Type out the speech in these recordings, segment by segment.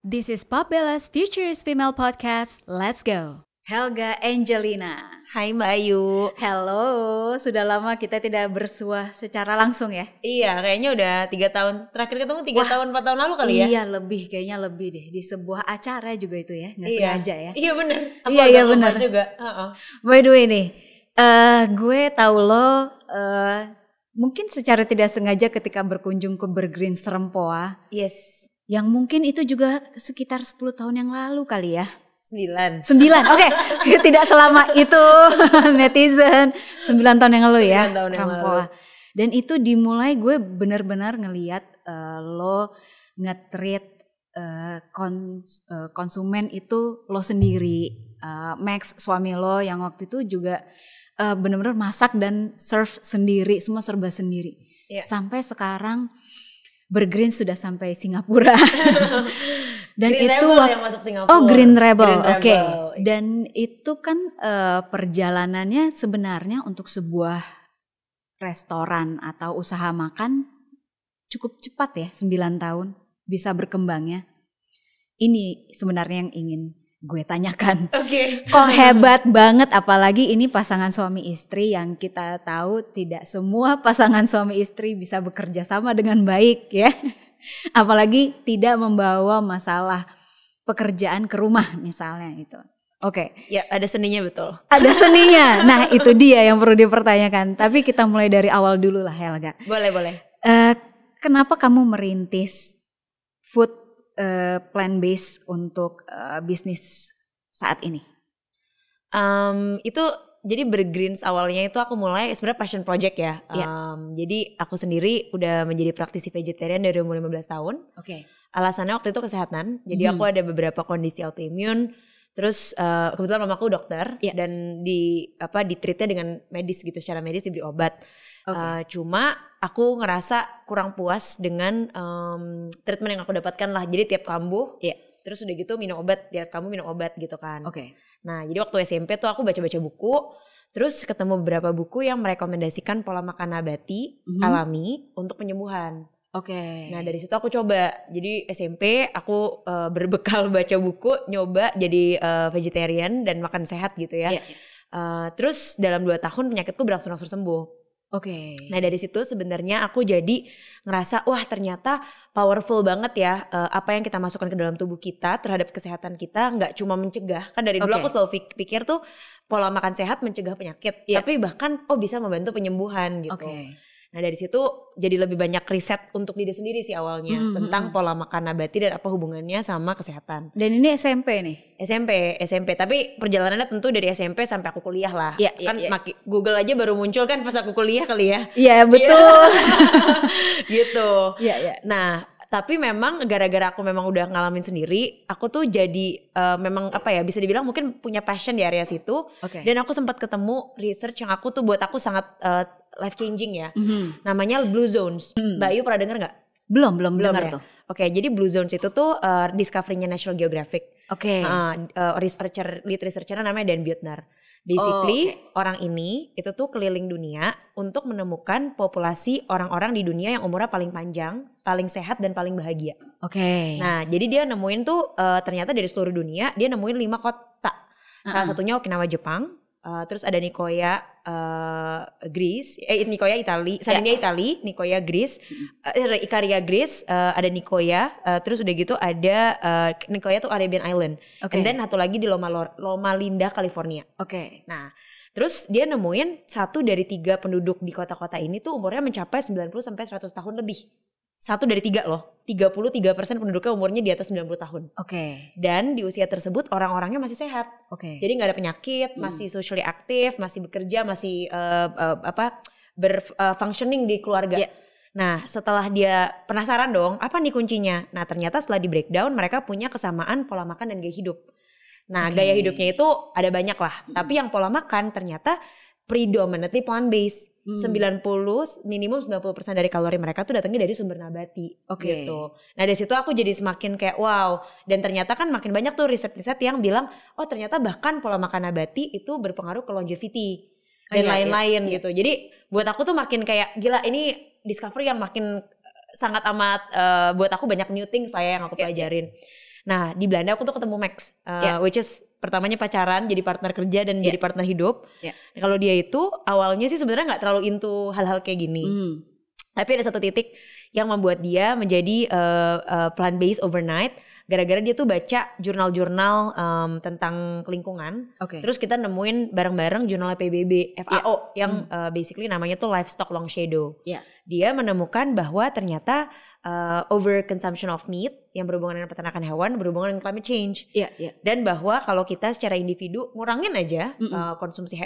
This is Pop Bella's Futurist Female Podcast. Let's go. Helga Angelina. Hai Mbak Ayu. Hello, sudah lama kita tidak bersua secara langsung ya? Iya, kayaknya udah 3 tahun. Terakhir ketemu 3 tahun, 4 tahun lalu kali ya? Iya, kayaknya lebih deh. Di sebuah acara juga itu ya, nggak sengaja ya? Iya bener. Iya bener juga. By the way nih, gue tahu lo mungkin secara tidak sengaja ketika berkunjung ke Bergreen Serempoa. Yes. Yang mungkin itu juga sekitar 10 tahun yang lalu kali ya? 9. Oke. Tidak selama itu netizen. 9 tahun yang lalu ya, 9 tahun yang Serempoa. Dan itu dimulai gue benar-benar ngelihat lo nge-treat konsumen itu lo sendiri. Max suami lo yang waktu itu juga benar-benar masak dan serve sendiri, semua serba sendiri. Yeah. Sampai sekarang Bergreen sudah sampai Singapura. Dan Green itu Rebel yang masuk Singapura. Oh, Green Rebel. Oke. Okay. Dan itu kan perjalanannya sebenarnya untuk sebuah restoran atau usaha makan cukup cepat ya, 9 tahun bisa berkembangnya. Ini sebenarnya yang ingin gue tanyakan. Oke. Kok hebat banget, apalagi ini pasangan suami istri yang kita tahu tidak semua pasangan suami istri bisa bekerja sama dengan baik ya. Apalagi tidak membawa masalah pekerjaan ke rumah misalnya itu. Oke. Ya ada seninya betul. Ada seninya. Nah itu dia yang perlu dipertanyakan. Tapi kita mulai dari awal dulu lah Helga. Boleh. Kenapa kamu merintis food plant-based untuk bisnis saat ini? Itu jadi Bergreens awalnya itu aku mulai sebenarnya passion project ya. Jadi aku sendiri udah menjadi praktisi vegetarian dari umur 15 tahun. Oke. Alasannya waktu itu kesehatan. Jadi aku ada beberapa kondisi autoimun. Terus kebetulan mamaku dokter dan ditreatnya dengan medis gitu, secara medis diberi obat. Cuma aku ngerasa kurang puas dengan treatment yang aku dapatkan lah. Jadi tiap kambuh, terus udah gitu minum obat, tiap kambuh minum obat gitu kan. Nah jadi waktu SMP tuh aku baca-baca buku, terus ketemu beberapa buku yang merekomendasikan pola makan nabati alami untuk penyembuhan. Nah dari situ aku coba. Jadi SMP aku berbekal baca buku, nyoba jadi vegetarian dan makan sehat gitu ya. Terus dalam 2 tahun penyakitku berangsur-angsur sembuh. Nah dari situ sebenarnya aku jadi ngerasa wah ternyata powerful banget ya apa yang kita masukkan ke dalam tubuh kita terhadap kesehatan kita, nggak cuma mencegah. Kan dari dulu aku selalu pikir tuh pola makan sehat mencegah penyakit, tapi bahkan bisa membantu penyembuhan gitu. Nah dari situ jadi lebih banyak riset untuk diri sendiri sih awalnya tentang pola makan nabati dan apa hubungannya sama kesehatan. Dan ini SMP nih? SMP. Tapi perjalanannya tentu dari SMP sampai aku kuliah lah. Google aja baru muncul kan pas aku kuliah kali ya. Iya betul. Gitu. Nah tapi memang gara-gara aku memang udah ngalamin sendiri, aku tuh jadi memang bisa dibilang mungkin punya passion di area situ. Dan aku sempat ketemu research yang buat aku sangat life changing ya. Namanya Blue Zones. Mbak Ayu pernah dengar nggak? Belum dengar ya? tuh. Jadi Blue Zones itu tuh discovery-nya National Geographic. Lead researcher namanya Dan Buettner. Basically orang ini itu tuh keliling dunia untuk menemukan populasi orang-orang di dunia yang umurnya paling panjang, paling sehat dan paling bahagia. Nah jadi dia nemuin tuh ternyata dari seluruh dunia dia nemuin 5 kota. Salah satunya Okinawa Jepang, terus ada Nicoya Greece, Nicoya Italia, Sardinia Italia, Nicoya Greece, Ikaria Greece, ada Nicoya, terus udah gitu ada Nicoya tuh Arabian Island, and then satu lagi di Loma Linda California. Nah terus dia nemuin 1 dari 3 penduduk di kota-kota ini tuh umurnya mencapai 90 sampai 100 tahun lebih. 1 dari 3 loh, 33% penduduknya umurnya di atas 90 tahun. Dan di usia tersebut orang-orangnya masih sehat. Jadi gak ada penyakit, masih socially aktif, masih bekerja, masih functioning di keluarga. Nah setelah dia penasaran dong, apa nih kuncinya? Nah ternyata setelah di breakdown mereka punya kesamaan pola makan dan gaya hidup. Nah gaya hidupnya itu ada banyak lah, tapi yang pola makan ternyata predominantly plant-based. 90% dari kalori mereka tuh datangnya dari sumber nabati gitu. Nah dari situ aku jadi semakin kayak wow. Dan ternyata kan makin banyak tuh riset-riset yang bilang oh ternyata bahkan pola makan nabati itu berpengaruh ke longevity dan lain-lain gitu. Jadi buat aku tuh makin kayak gila, ini discovery yang makin sangat amat buat aku banyak new things lah ya yang aku pelajarin. Nah di Belanda aku tuh ketemu Max, which is pertamanya pacaran, jadi partner kerja dan jadi partner hidup. Nah, kalau dia itu awalnya sih sebenarnya nggak terlalu into hal-hal kayak gini, tapi ada satu titik yang membuat dia menjadi plant based overnight. Gara-gara dia tuh baca jurnal-jurnal tentang lingkungan. Terus kita nemuin bareng-bareng jurnal PBB, FAO yang basically namanya tuh Livestock Long Shadow. Dia menemukan bahwa ternyata overconsumption of meat yang berhubungan dengan peternakan hewan berhubungan dengan climate change. Dan bahwa kalau kita secara individu ngurangin aja konsumsi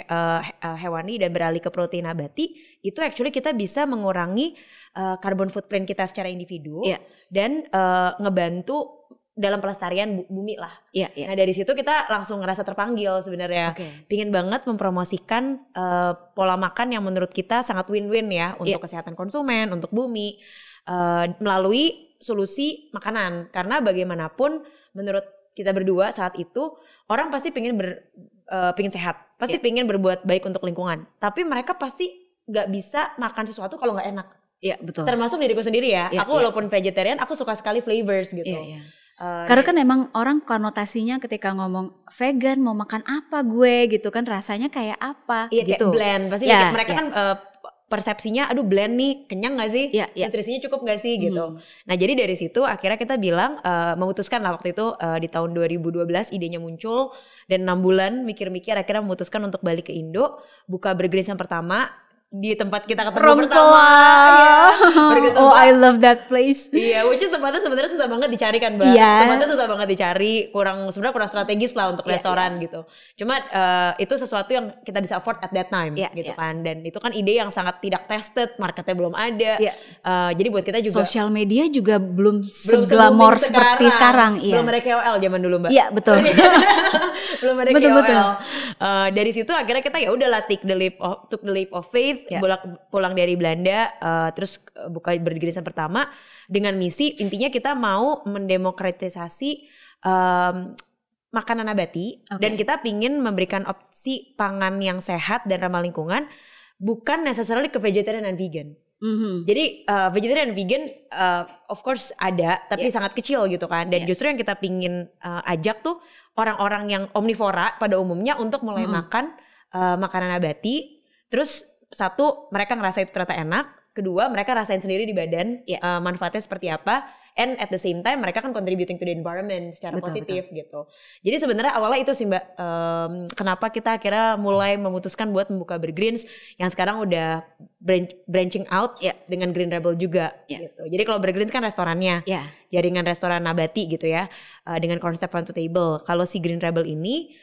hewani dan beralih ke protein nabati, itu actually kita bisa mengurangi carbon footprint kita secara individu dan ngebantu dalam pelestarian bumi lah. Nah dari situ kita langsung ngerasa terpanggil sebenarnya. Pingin banget mempromosikan pola makan yang menurut kita sangat win-win ya untuk kesehatan konsumen, untuk bumi, melalui solusi makanan. Karena bagaimanapun menurut kita berdua saat itu orang pasti pingin sehat, pasti pingin berbuat baik untuk lingkungan. Tapi mereka pasti nggak bisa makan sesuatu kalau nggak enak. Betul. Termasuk diriku sendiri ya. Aku walaupun vegetarian, aku suka sekali flavors gitu. Karena kan emang orang konotasinya ketika ngomong vegan mau makan apa gue gitu kan rasanya kayak apa gitu. Kayak bland pasti mereka kan persepsinya aduh bland nih kenyang gak sih? Nutrisinya cukup gak sih gitu. Nah jadi dari situ akhirnya kita bilang memutuskan lah waktu itu di tahun 2012 idenya muncul dan 6 bulan mikir-mikir akhirnya memutuskan untuk balik ke Indo, buka Burgerins yang pertama di tempat kita ketemu pertama. Oh I love that place. Which is tempatnya sebenarnya susah banget dicari kan Mbak. Tempatnya susah banget dicari, sebenarnya kurang strategis lah untuk restoran gitu. Cuma itu sesuatu yang kita bisa afford at that time gitu kan. Dan itu kan ide yang sangat tidak tested, marketnya belum ada. Jadi buat kita juga sosial media juga belum seglamor seperti sekarang. Belum ada KOL zaman dulu Mbak. Iya betul. Belum ada KOL. Dari situ akhirnya kita ya udahlah took the leap of faith. Pulang dari Belanda, terus buka Burgerins yang pertama dengan misi intinya kita mau mendemokratisasi makanan nabati dan kita pingin memberikan opsi pangan yang sehat dan ramah lingkungan, bukan necessarily ke vegetarian dan vegan. Jadi vegetarian dan vegan of course ada tapi sangat kecil gitu kan, dan justru yang kita pingin ajak tuh orang-orang yang omnivora pada umumnya untuk mulai makan makanan nabati. Terus satu, mereka ngerasa itu ternyata enak. Kedua, mereka rasain sendiri di badan manfaatnya seperti apa. And at the same time mereka kan contributing to the environment secara positif gitu. Jadi sebenarnya awalnya itu sih Mbak, kenapa kita akhirnya mulai memutuskan buat membuka Burgerins yang sekarang udah branching out dengan Green Rebel juga gitu. Jadi kalau Burgerins kan restorannya, jaringan restoran nabati gitu ya, dengan konsep farm to table. Kalau si Green Rebel ini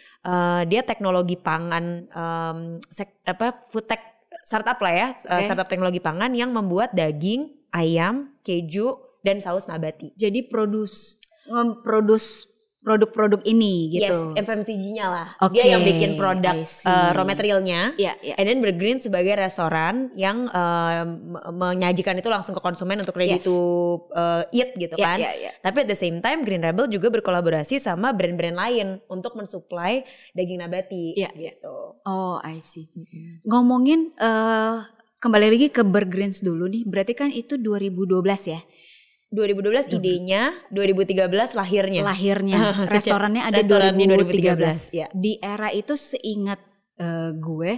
dia teknologi pangan, food tech startup lah ya, startup teknologi pangan yang membuat daging, ayam, keju, dan saus nabati. Jadi produce produk-produk ini gitu. Yes, FMCG-nya lah. Dia yang bikin produk raw materialnya. And then Burgerins sebagai restoran yang menyajikan itu langsung ke konsumen untuk ready to eat gitu kan. Tapi at the same time Green Rebel juga berkolaborasi sama brand-brand lain untuk mensuplai daging nabati gitu. Oh, I see. Ngomongin kembali lagi ke Burgerins dulu nih. Berarti kan itu 2012 ya? 2012 idenya, 2013 lahirnya. Restorannya ada 2013. Di era itu seingat gue,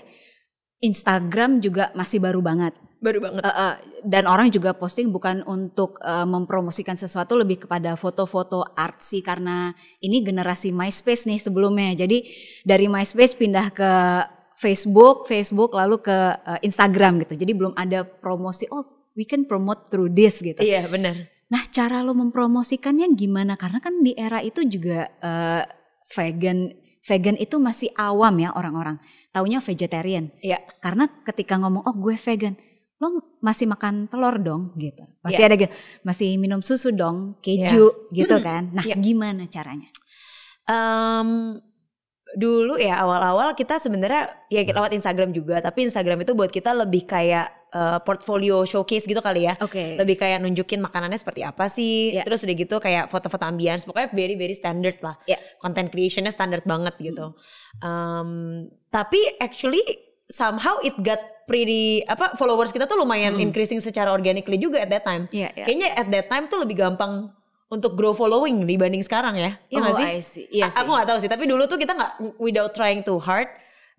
Instagram juga masih baru banget. Dan orang juga posting bukan untuk mempromosikan sesuatu, lebih kepada foto-foto artsy karena ini generasi MySpace nih sebelumnya. Jadi dari MySpace pindah ke Facebook lalu ke Instagram gitu. Jadi belum ada promosi, we can promote through this gitu. Iya benar. Nah cara lo mempromosikannya gimana? Karena kan di era itu juga vegan itu masih awam ya orang-orang. Taunya vegetarian. Karena ketika ngomong gue vegan, lo masih makan telur dong gitu. Pasti ada gitu. Masih minum susu dong, keju gitu kan. Nah gimana caranya? Dulu ya awal-awal kita sebenarnya ya lewat Instagram juga. Tapi Instagram itu buat kita lebih kayak portfolio showcase gitu kali ya. Lebih kayak nunjukin makanannya seperti apa sih. Terus udah gitu kayak foto-foto ambience. Pokoknya very very standard lah. Content creationnya standard banget gitu. Tapi actually somehow it got pretty followers kita tuh lumayan increasing secara organically juga at that time. Kayaknya at that time tuh lebih gampang untuk grow following dibanding sekarang ya. Iya gak sih? I see. Iya sih. Aku gak tahu sih, tapi dulu tuh kita gak, without trying too hard,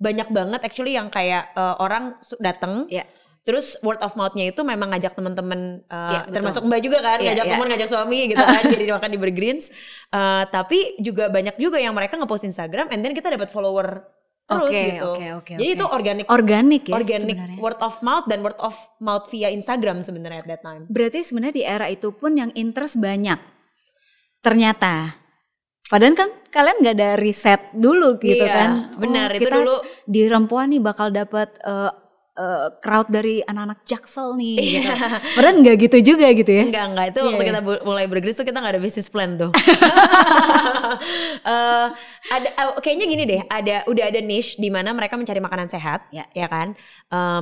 banyak banget actually yang kayak orang datang, terus word of mouth-nya itu memang ngajak teman-teman, termasuk Mbak juga kan, ngajak teman, ngajak suami gitu kan, jadi makan di Burgerins. Tapi juga banyak juga yang mereka ngepost Instagram, and then kita dapat follower terus gitu. Jadi itu organik ya, organic word of mouth dan word of mouth via Instagram sebenarnya at that time. Berarti sebenarnya di era itu pun yang interest banyak. Ternyata. Padahal kan kalian gak ada riset dulu gitu kan. Benar, itu kita dulu di Rempoa nih bakal dapat crowd dari anak-anak Jaksel nih gitu. Padahal gak gitu juga gitu ya. Enggak, itu waktu kita mulai Burgerins tuh kita gak ada business plan tuh. Kayaknya gini deh, udah ada niche di mana mereka mencari makanan sehat, ya kan.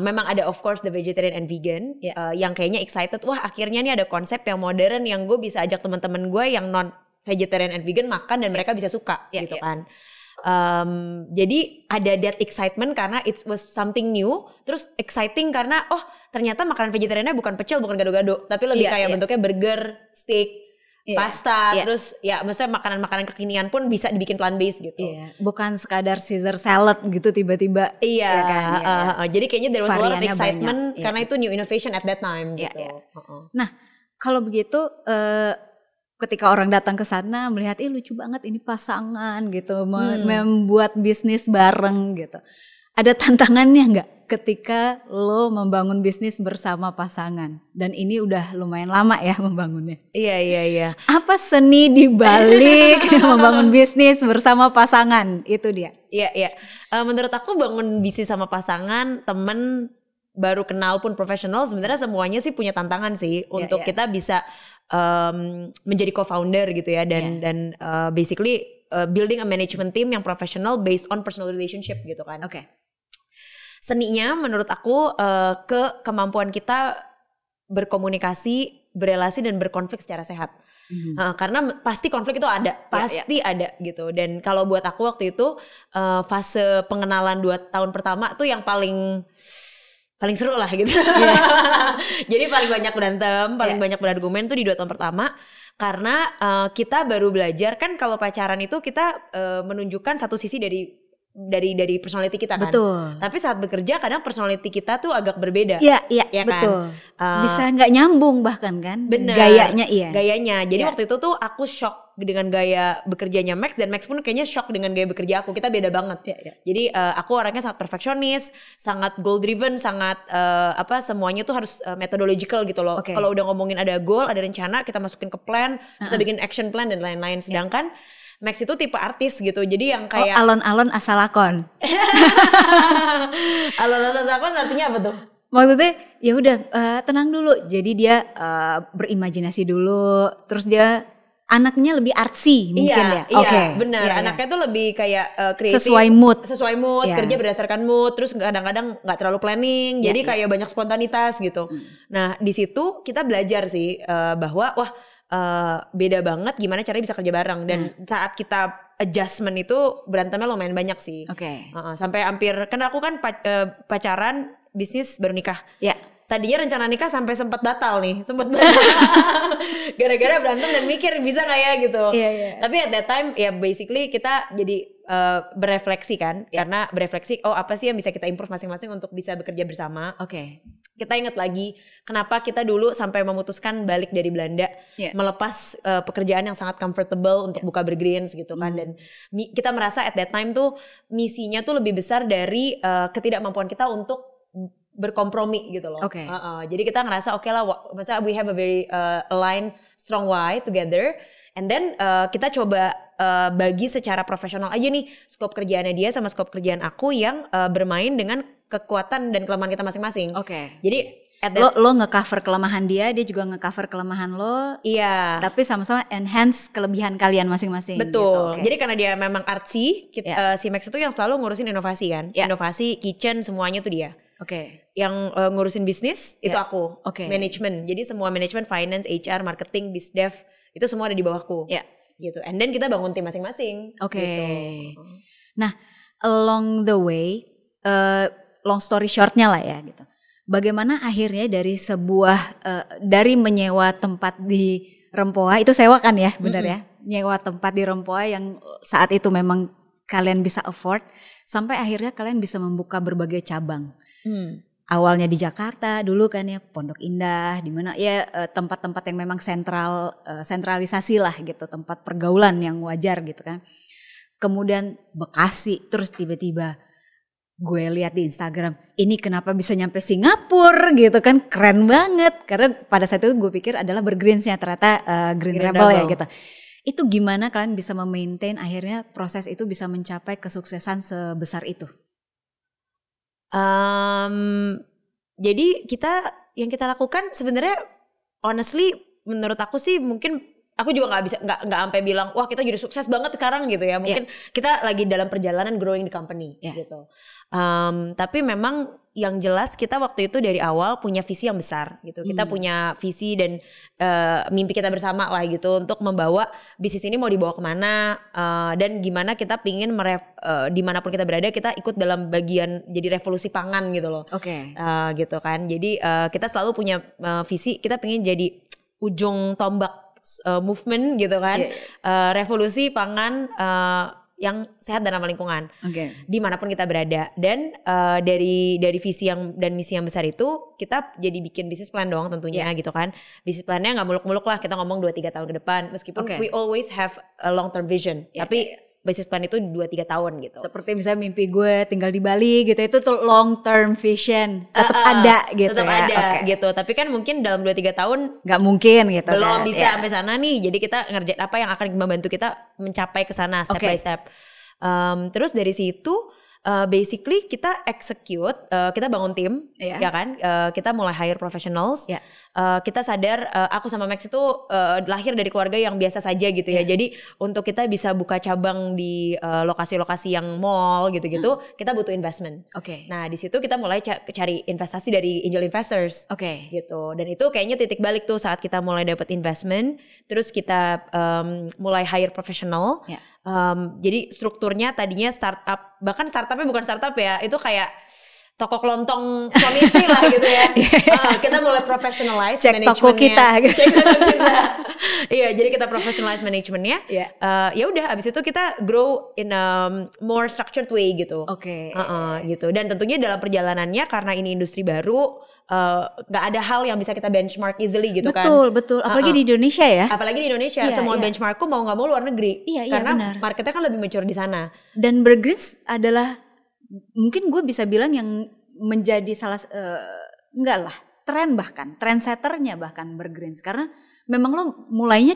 Memang ada of course the vegetarian and vegan, yang kayaknya excited. Wah akhirnya nih ada konsep yang modern yang gue bisa ajak teman-teman gue yang non vegetarian and vegan makan dan mereka bisa suka gitu kan. Jadi ada that excitement karena it was something new, terus exciting karena ternyata makanan vegetariannya bukan pecel, bukan gado-gado, tapi lebih kayak bentuknya burger, steak, pasta, terus ya maksudnya makanan-makanan kekinian pun bisa dibikin plant based gitu. Bukan sekadar Caesar salad gitu tiba-tiba. Jadi kayaknya there was a lot of excitement karena itu new innovation at that time gitu. Nah, kalau begitu ketika orang datang ke sana melihat lucu banget ini pasangan gitu, membuat bisnis bareng gitu. Ada tantangannya nggak ketika lo membangun bisnis bersama pasangan? Dan ini udah lumayan lama ya membangunnya. Iya. Apa seni di balik membangun bisnis bersama pasangan? Itu dia. Iya. Menurut aku bangun bisnis sama pasangan, temen, baru kenal pun profesional, sebenarnya semuanya sih punya tantangan sih untuk kita bisa menjadi co-founder gitu ya, dan basically building a management team yang professional based on personal relationship gitu kan. Seninya menurut aku ke kemampuan kita berkomunikasi, berelasi dan berkonflik secara sehat. Karena pasti konflik itu ada, pasti ada gitu. Dan kalau buat aku waktu itu fase pengenalan 2 tahun pertama tuh yang paling seru lah gitu. Jadi paling banyak berantem, paling banyak berargumen tuh di 2 tahun pertama. Karena kita baru belajar kan, kalau pacaran itu kita menunjukkan satu sisi dari personality kita kan. Betul. Tapi saat bekerja kadang personality kita tuh agak berbeda. Iya kan? Betul. Bisa gak nyambung bahkan kan. Bener. Gayanya. Jadi waktu itu tuh aku shock dengan gaya bekerjanya Max, dan Max pun kayaknya shock dengan gaya bekerja aku. Kita beda banget. Jadi aku orangnya sangat perfeksionis, sangat goal driven, sangat semuanya tuh harus methodological gitu loh. Kalau udah ngomongin ada goal, ada rencana, kita masukin ke plan, kita bikin action plan dan lain-lain. Sedangkan Max itu tipe artis gitu, jadi yang kayak alon-alon asal lakon. Alon-alon asal lakon artinya apa tuh? Maksudnya ya udah tenang dulu. Jadi dia berimajinasi dulu, terus dia anaknya lebih artsy mungkin ya. Iya, benar. Anaknya tuh lebih kayak kreatif, sesuai mood, kerja berdasarkan mood, terus kadang-kadang nggak terlalu planning, jadi kayak banyak spontanitas gitu. Nah di situ kita belajar sih bahwa beda banget gimana caranya bisa kerja bareng, dan saat kita adjustment itu berantemnya lumayan banyak sih. Sampai hampir, kan aku kan pacaran, bisnis, baru nikah. Tadinya rencana nikah sampai sempat batal nih, gara-gara berantem dan mikir bisa nggak ya gitu. Tapi at that time ya basically kita jadi berefleksi kan, karena berefleksi apa sih yang bisa kita improve masing-masing untuk bisa bekerja bersama. Kita ingat lagi kenapa kita dulu sampai memutuskan balik dari Belanda, melepas pekerjaan yang sangat comfortable untuk buka Burgerins gitu kan. Dan kita merasa at that time tuh misinya tuh lebih besar dari ketidakmampuan kita untuk berkompromi gitu loh. Jadi kita ngerasa maksudnya we have a very aligned strong why together, and then kita coba bagi secara profesional aja nih skop kerjaannya dia sama skop kerjaan aku yang bermain dengan kekuatan dan kelemahan kita masing-masing. Jadi lo nge-cover kelemahan dia juga nge-cover kelemahan lo. Tapi sama-sama enhance kelebihan kalian masing-masing. Betul. Gitu. Jadi karena dia memang artsy, si Max itu yang selalu ngurusin inovasi kan. Inovasi, kitchen, semuanya tuh dia. Yang ngurusin bisnis itu aku. Manajemen. Jadi semua manajemen, finance, HR, marketing, bizdev itu semua ada di bawahku. Gitu. And then kita bangun tim masing-masing. Gitu. Nah, along the way, long story shortnya lah ya gitu. Bagaimana akhirnya dari sebuah dari menyewa tempat di Rempoa itu sewa kan ya, benar ya? Nyewa tempat di Rempoa yang saat itu memang kalian bisa afford, sampai akhirnya kalian bisa membuka berbagai cabang. Awalnya di Jakarta dulu kan ya, Pondok Indah, di mana ya tempat-tempat yang memang sentralisasi lah gitu, tempat pergaulan yang wajar gitu kan. Kemudian Bekasi, terus tiba-tiba gue lihat di Instagram, ini kenapa bisa nyampe Singapura gitu kan, keren banget. Karena pada saat itu gue pikir adalah Bergreens-nya, ternyata Green Rebel ya gitu. Itu gimana kalian bisa memaintain akhirnya proses itu bisa mencapai kesuksesan sebesar itu? Jadi yang kita lakukan sebenarnya honestly menurut aku sih, mungkin aku juga nggak sampai bilang wah kita jadi sukses banget sekarang gitu ya. Mungkin kita lagi dalam perjalanan growing the company gitu. Tapi memang yang jelas kita waktu itu dari awal punya visi yang besar gitu. Kita punya visi dan mimpi kita bersama lah gitu untuk membawa bisnis ini mau dibawa kemana, dan gimana kita pingin dimanapun kita berada kita ikut dalam bagian jadi revolusi pangan gitu loh. Gitu kan. Jadi kita selalu punya visi, kita pingin jadi ujung tombak movement gitu kan, revolusi pangan yang sehat dan ramah lingkungan, dimanapun kita berada. Dan dari visi dan misi yang besar itu kita jadi bikin bisnis plan dong tentunya gitu kan. Bisnis plannya nggak muluk-muluk lah, kita ngomong 2-3 tahun ke depan, meskipun we always have a long term vision, tapi bisnis plan itu 2-3 tahun gitu. Seperti misalnya mimpi gue tinggal di Bali gitu, itu tuh long term vision tetap ada gitu. Tetap ada gitu. Tapi kan mungkin dalam 2-3 tahun nggak mungkin gitu. Belum bisa sampai sana nih. Jadi kita ngerjain apa yang akan membantu kita mencapai ke sana step by step. Terus dari situ basically kita execute, kita bangun tim, ya kan? Kita mulai hire professionals. Kita sadar aku sama Max itu lahir dari keluarga yang biasa saja gitu ya. Jadi untuk kita bisa buka cabang di lokasi-lokasi yang mall gitu-gitu, kita butuh investment. Nah di situ kita mulai cari investasi dari angel investors. Gitu. Dan itu kayaknya titik balik tuh saat kita mulai dapat investment. Terus kita mulai hire professional. Jadi strukturnya tadinya startup, bahkan startupnya bukan startup ya, itu kayak toko kelontong suami istri lah gitu ya. Kita mulai professionalize manajemennya. Toko kita. Cek toko kita. Iya, jadi kita professionalize manajemennya. Ya udah, abis itu kita grow in a more structured way gitu. Gitu. Dan tentunya dalam perjalanannya karena ini industri baru, gak ada hal yang bisa kita benchmark easily gitu kan. Betul. Apalagi di Indonesia ya. Apalagi di Indonesia, semua benchmarkku mau gak mau luar negeri. Karena benar. Marketnya kan lebih mature di sana. Dan Bergreens adalah mungkin gue bisa bilang yang menjadi salah trendsetternya bahkan Bergreens, karena memang lo mulai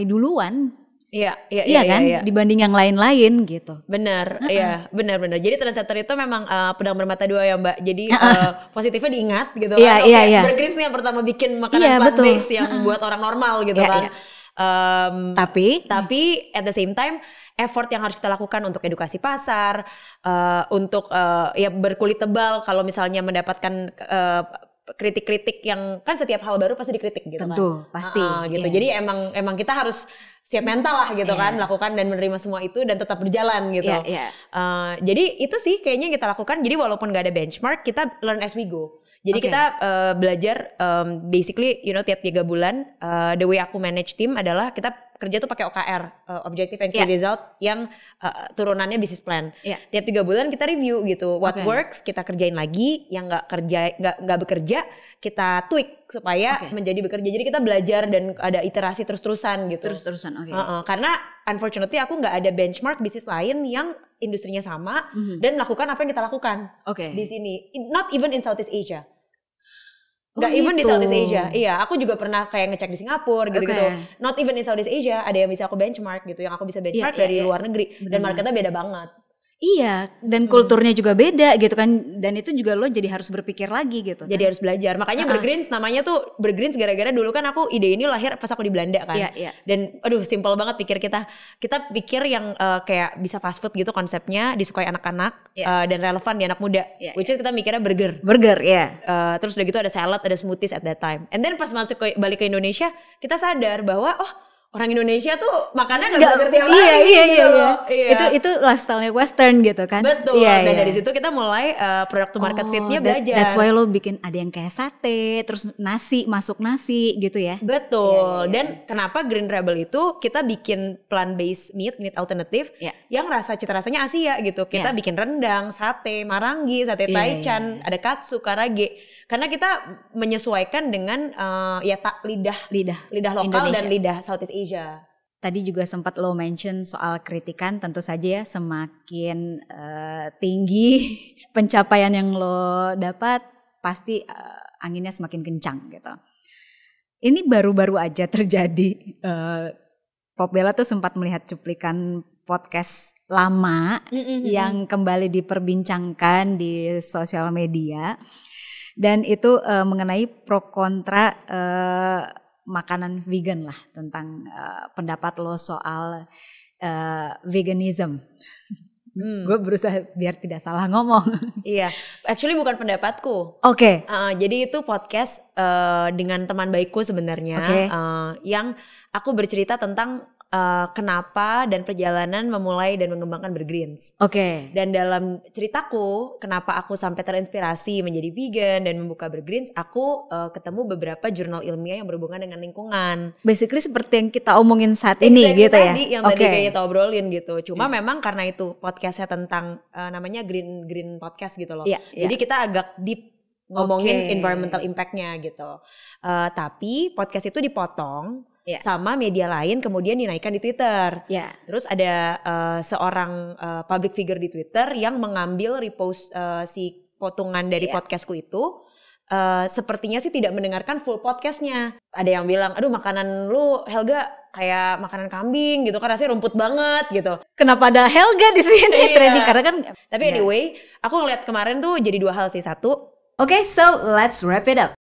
duluan. Iya kan dibanding yang lain-lain gitu. Benar. Benar. Jadi trendsetter itu memang pedang bermata dua ya Mbak. Jadi positifnya diingat gitu kan. Bergreens nih yang pertama bikin makanan plant-based yang buat orang normal gitu kan. Tapi at the same time effort yang harus kita lakukan untuk edukasi pasar, untuk ya berkulit tebal kalau misalnya mendapatkan kritik-kritik yang kan setiap hal baru pasti dikritik gitu. Tentu, pasti. Gitu. Jadi emang kita harus siap mental lah gitu kan, melakukan dan menerima semua itu dan tetap berjalan gitu. Jadi itu sih kayaknya yang kita lakukan. Jadi walaupun gak ada benchmark, kita learn as we go. Jadi kita belajar basically tiap 3 bulan, the way aku manage tim adalah kita kerja tuh pakai OKR, Objective and Key Result, yang turunannya business plan. Tiap 3 bulan kita review gitu, what works kita kerjain lagi, yang nggak bekerja kita tweak supaya menjadi bekerja. Jadi kita belajar dan ada iterasi terus-terusan gitu. Karena unfortunately aku nggak ada benchmark bisnis lain yang industrinya sama dan melakukan apa yang kita lakukan di sini. Not even in Southeast Asia. Gak even di Southeast Asia. Iya, aku juga pernah kayak ngecek di Singapura gitu-gitu. Not even in Southeast Asia ada yang bisa aku benchmark gitu. Yang aku bisa benchmark dari luar negeri. Dan marketnya beda banget. Iya, dan kulturnya juga beda gitu kan. Dan itu juga lo jadi harus berpikir lagi gitu. Jadi harus belajar. Makanya Bergreens namanya tuh Bergreens gara-gara dulu kan aku ide ini lahir pas aku di Belanda kan. Dan aduh simple banget pikir kita. Kita pikir yang kayak bisa fast food gitu konsepnya, disukai anak-anak dan relevan di anak muda. Which is kita mikirnya burger. Terus udah gitu ada salad, ada smoothies at that time. And then pas balik ke Indonesia kita sadar bahwa orang Indonesia tuh makannya nggak ngerti apa iya. Iya. Itu lifestyle-nya Western gitu kan. Betul. Dan dari situ kita mulai product to market fit-nya belajar. That's why lo bikin ada yang kayak sate, terus masuk nasi gitu ya. Betul. Dan kenapa Green Rebel itu kita bikin plant-based meat alternatif yang cita rasanya Asia gitu. Kita bikin rendang, sate, marangi, sate taichan, ada katsu, karage. Karena kita menyesuaikan dengan lidah lokal Indonesia dan lidah Southeast Asia. Tadi juga sempat lo mention soal kritikan, tentu saja ya semakin tinggi pencapaian yang lo dapat pasti anginnya semakin kencang gitu. Ini baru-baru aja terjadi. Popbella tuh sempat melihat cuplikan podcast lama yang kembali diperbincangkan di sosial media. Dan itu mengenai pro kontra makanan vegan lah, tentang pendapat lo soal veganism. Gue berusaha biar tidak salah ngomong. Iya, actually bukan pendapatku. Oke. Jadi itu podcast dengan teman baikku sebenarnya, yang aku bercerita tentang kenapa dan perjalanan memulai dan mengembangkan Bergreens. Dan dalam ceritaku kenapa aku sampai terinspirasi menjadi vegan dan membuka Bergreens, aku ketemu beberapa jurnal ilmiah yang berhubungan dengan lingkungan. Basically seperti yang kita omongin saat ini gitu ya. Yang tadi kayak kita obrolin gitu. Cuma memang karena itu podcastnya tentang namanya Green Podcast gitu loh. Jadi kita agak deep ngomongin environmental impact-nya gitu. Tapi podcast itu dipotong sama media lain, kemudian dinaikkan di Twitter. Terus ada seorang public figure di Twitter yang mengambil repost si potongan dari podcastku itu. Sepertinya sih tidak mendengarkan full podcastnya. Ada yang bilang, aduh makanan lu Helga kayak makanan kambing gitu kan, rasanya rumput banget gitu. Kenapa ada Helga di sini trending? Karena kan. Tapi anyway, aku ngeliat kemarin tuh jadi dua hal sih. Satu, so let's wrap it up.